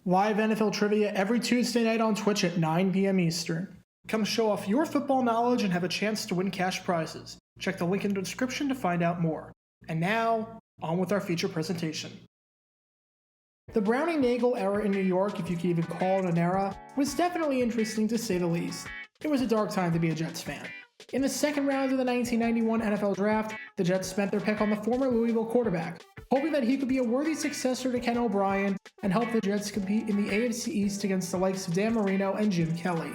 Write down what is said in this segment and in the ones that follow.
Live NFL trivia every Tuesday night on Twitch at 9 p.m. Eastern. Come show off your football knowledge and have a chance to win cash prizes. Check the link in the description to find out more. And now, on with our feature presentation. The Browning Nagle era in New York, if you can even call it an era, was definitely interesting to say the least. It was a dark time to be a Jets fan. In the second round of the 1991 NFL Draft, the Jets spent their pick on the former Louisville quarterback, hoping that he could be a worthy successor to Ken O'Brien and help the Jets compete in the AFC East against the likes of Dan Marino and Jim Kelly.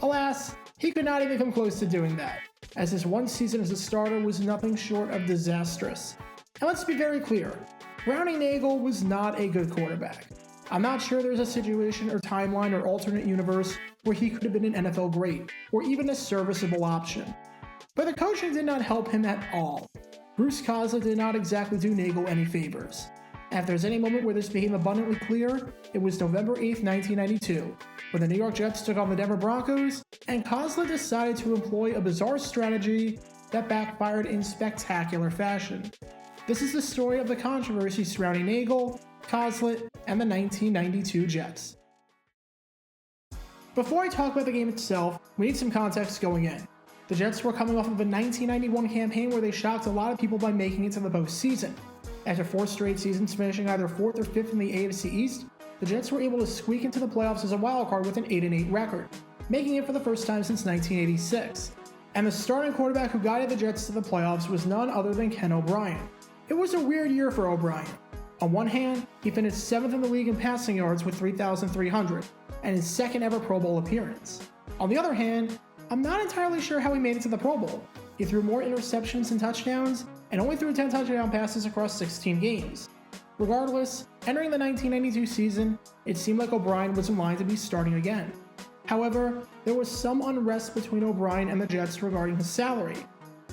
Alas, he could not even come close to doing that, as his one season as a starter was nothing short of disastrous. And let's be very clear, Browning Nagle was not a good quarterback. I'm not sure there's a situation or timeline or alternate universe where he could have been an NFL great, or even a serviceable option. But the coaching did not help him at all. Bruce Coslet did not exactly do Nagle any favors. And if there's any moment where this became abundantly clear, it was November 8th, 1992, when the New York Jets took on the Denver Broncos, and Coslet decided to employ a bizarre strategy that backfired in spectacular fashion. This is the story of the controversy surrounding Nagle, Coslet, and the 1992 Jets. Before I talk about the game itself, we need some context going in. The Jets were coming off of a 1991 campaign where they shocked a lot of people by making it to the postseason. After 4 straight seasons finishing either 4th or 5th in the AFC East, the Jets were able to squeak into the playoffs as a wildcard with an 8-8 record, making it for the first time since 1986. And the starting quarterback who guided the Jets to the playoffs was none other than Ken O'Brien. It was a weird year for O'Brien. On one hand, he finished 7th in the league in passing yards with 3,300, and his second ever Pro Bowl appearance. On the other hand, I'm not entirely sure how he made it to the Pro Bowl. He threw more interceptions than touchdowns, and only threw 10 touchdown passes across 16 games. Regardless, entering the 1992 season, it seemed like O'Brien was in line to be starting again. However, there was some unrest between O'Brien and the Jets regarding his salary.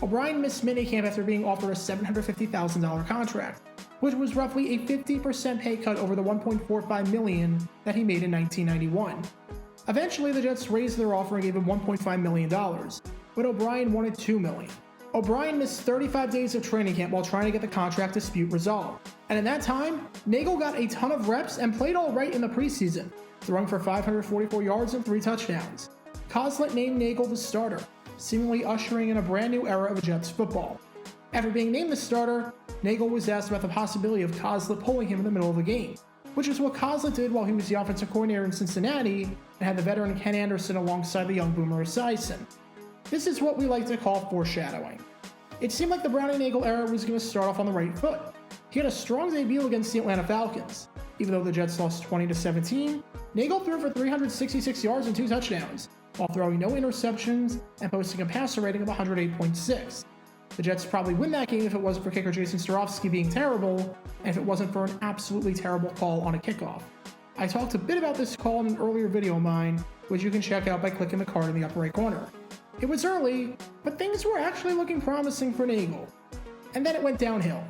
O'Brien missed minicamp after being offered a $750,000 contract, which was roughly a 50% pay cut over the $1.45 million that he made in 1991. Eventually, the Jets raised their offer and gave him $1.5 million, but O'Brien wanted $2 million. O'Brien missed 35 days of training camp while trying to get the contract dispute resolved, and in that time, Nagle got a ton of reps and played all right in the preseason, throwing for 544 yards and 3 touchdowns. Coslet named Nagle the starter, seemingly ushering in a brand new era of Jets football. After being named the starter, Nagle was asked about the possibility of Coslet pulling him in the middle of the game, which is what Coslet did while he was the offensive coordinator in Cincinnati and had the veteran Ken Anderson alongside the young boomer Esiason. This is what we like to call foreshadowing. It seemed like the Browning Nagle era was going to start off on the right foot. He had a strong debut against the Atlanta Falcons. Even though the Jets lost 20-17, Nagle threw for 366 yards and 2 touchdowns, while throwing no interceptions and posting a passer rating of 108.6. The Jets probably win that game if it wasn't for kicker Jason Starofsky being terrible, and if it wasn't for an absolutely terrible call on a kickoff. I talked a bit about this call in an earlier video of mine, which you can check out by clicking the card in the upper right corner. It was early, but things were actually looking promising for Nagle. And then it went downhill.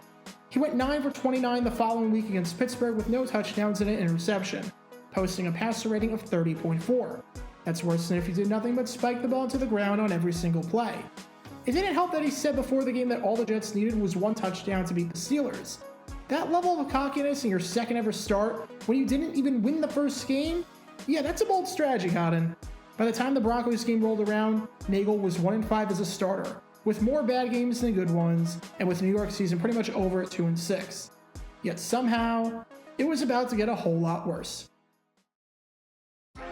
He went 9 for 29 the following week against Pittsburgh with no touchdowns and an interception, posting a passer rating of 30.4. That's worse than if he did nothing but spike the ball to the ground on every single play. It didn't help that he said before the game that all the Jets needed was 1 touchdown to beat the Steelers. That level of cockiness in your second ever start when you didn't even win the first game? Yeah, that's a bold strategy, Cotton. By the time the Broncos game rolled around, Nagle was 1-5 as a starter, with more bad games than good ones, and with New York's season pretty much over at 2-6. Yet somehow, it was about to get a whole lot worse.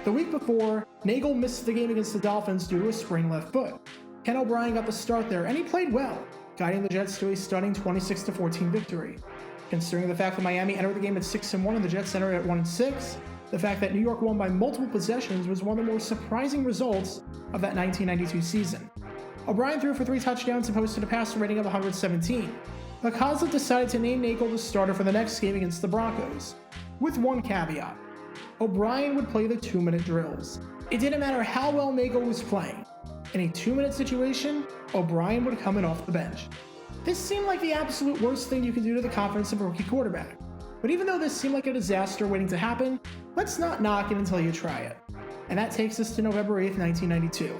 The week before, Nagle missed the game against the Dolphins due to a sprained left foot. Ken O'Brien got the start there, and he played well, guiding the Jets to a stunning 26-14 victory. Considering the fact that Miami entered the game at 6-1 and the Jets entered at 1-6, the fact that New York won by multiple possessions was one of the more surprising results of that 1992 season. O'Brien threw for 3 touchdowns and posted a passer rating of 117, but Coslet decided to name Nagle the starter for the next game against the Broncos, with one caveat. O'Brien would play the 2-minute drills. It didn't matter how well Nagle was playing. In a 2-minute situation, O'Brien would come in off the bench. This seemed like the absolute worst thing you could do to the confidence of a rookie quarterback. But even though this seemed like a disaster waiting to happen, let's not knock it until you try it. And that takes us to November 8th, 1992,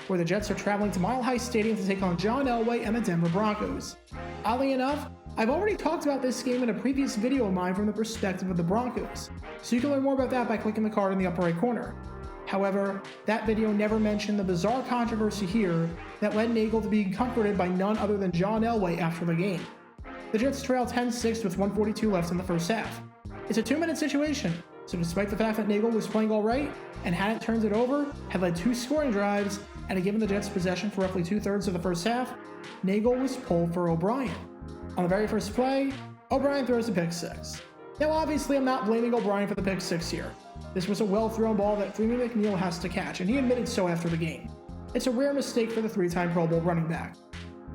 where the Jets are traveling to Mile High Stadium to take on John Elway and the Denver Broncos. Oddly enough, I've already talked about this game in a previous video of mine from the perspective of the Broncos, so you can learn more about that by clicking the card in the upper right corner. However, that video never mentioned the bizarre controversy here that led Nagle to being comforted by none other than John Elway after the game. The Jets trailed 10-6 with 1:42 left in the first half. It's a 2-minute situation, so despite the fact that Nagle was playing alright and hadn't turned it over, had led 2 scoring drives, and had given the Jets possession for roughly 2/3 of the first half, Nagle was pulled for O'Brien. On the very first play, O'Brien throws a pick 6. Now obviously I'm not blaming O'Brien for the pick 6 here. This was a well-thrown ball that Freeman McNeil has to catch, and he admitted so after the game. It's a rare mistake for the 3-time Pro Bowl running back.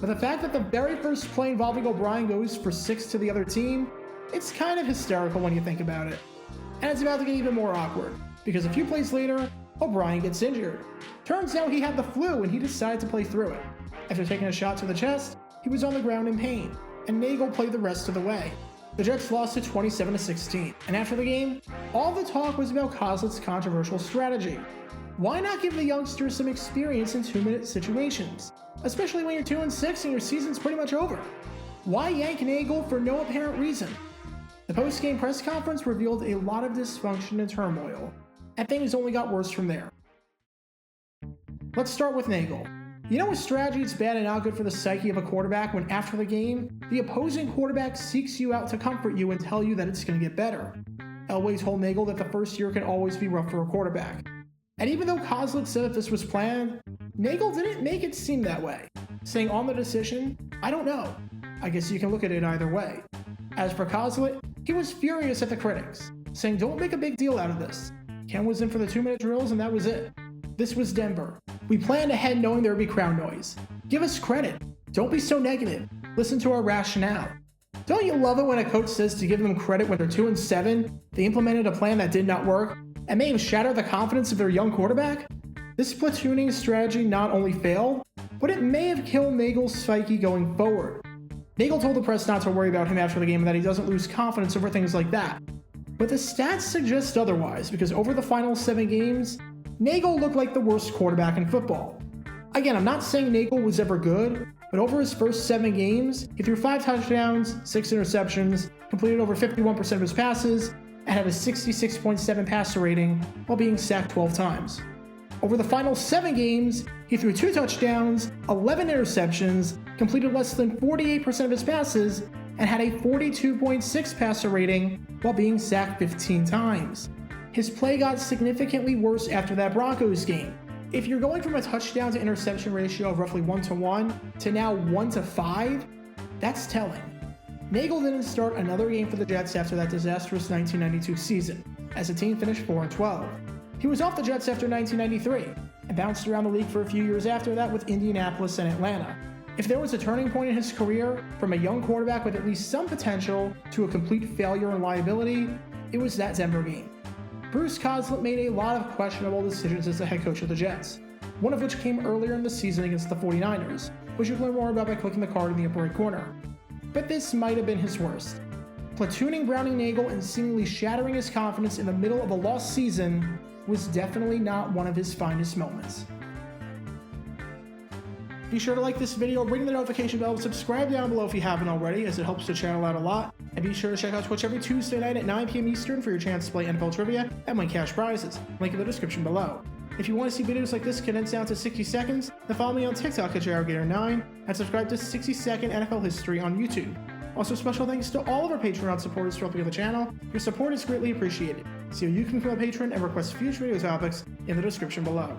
But the fact that the very first play involving O'Brien goes for 6 to the other team, it's kind of hysterical when you think about it. And it's about to get even more awkward, because a few plays later, O'Brien gets injured. Turns out he had the flu and he decided to play through it. After taking a shot to the chest, he was on the ground in pain, and Nagle played the rest of the way. The Jets lost to 27-16, and after the game, all the talk was about Coslet's controversial strategy. Why not give the youngsters some experience in 2-minute situations, especially when you're 2-6 and your season's pretty much over? Why yank Nagle for no apparent reason? The post-game press conference revealed a lot of dysfunction and turmoil, and things only got worse from there. Let's start with Nagle. You know a strategy is bad and not good for the psyche of a quarterback when after the game, the opposing quarterback seeks you out to comfort you and tell you that it's going to get better. Elway told Nagle that the first year can always be rough for a quarterback. And even though Coslet said that this was planned, Nagle didn't make it seem that way, saying on the decision, "I don't know. I guess you can look at it either way." As for Coslet, he was furious at the critics, saying don't make a big deal out of this. Ken was in for the 2-minute drills and that was it. This was Denver. We planned ahead knowing there would be crowd noise. Give us credit. Don't be so negative. Listen to our rationale. Don't you love it when a coach says to give them credit when they're 2-7, they implemented a plan that did not work, and may have shattered the confidence of their young quarterback? This platooning strategy not only failed, but it may have killed Nagle's psyche going forward. Nagle told the press not to worry about him after the game and that he doesn't lose confidence over things like that. But the stats suggest otherwise, because over the final 7 games, Nagle looked like the worst quarterback in football. Again, I'm not saying Nagle was ever good, but over his first 7 games, he threw 5 touchdowns, 6 interceptions, completed over 51% of his passes, and had a 66.7 passer rating while being sacked 12 times. Over the final 7 games, he threw 2 touchdowns, 11 interceptions, completed less than 48% of his passes, and had a 42.6 passer rating while being sacked 15 times. His play got significantly worse after that Broncos game. If you're going from a touchdown to interception ratio of roughly 1-1 to now 1-5, that's telling. Nagle didn't start another game for the Jets after that disastrous 1992 season, as the team finished 4-12. He was off the Jets after 1993, and bounced around the league for a few years after that with Indianapolis and Atlanta. If there was a turning point in his career, from a young quarterback with at least some potential to a complete failure and liability, it was that Denver game. Bruce Coslet made a lot of questionable decisions as the head coach of the Jets, one of which came earlier in the season against the 49ers, which you can learn more about by clicking the card in the upper right corner. But this might have been his worst. Platooning Browning Nagle and seemingly shattering his confidence in the middle of a lost season was definitely not one of his finest moments. Be sure to like this video, ring the notification bell, and subscribe down below if you haven't already, as it helps the channel out a lot. And be sure to check out Twitch every Tuesday night at 9 p.m. Eastern for your chance to play NFL Trivia and win cash prizes. Link in the description below. If you want to see videos like this condensed down to 60 seconds, then follow me on TikTok at JarGator9 and subscribe to 60-Second NFL History on YouTube. Also, special thanks to all of our Patreon supporters for helping the channel. Your support is greatly appreciated. See how you can become a patron and request future video topics in the description below.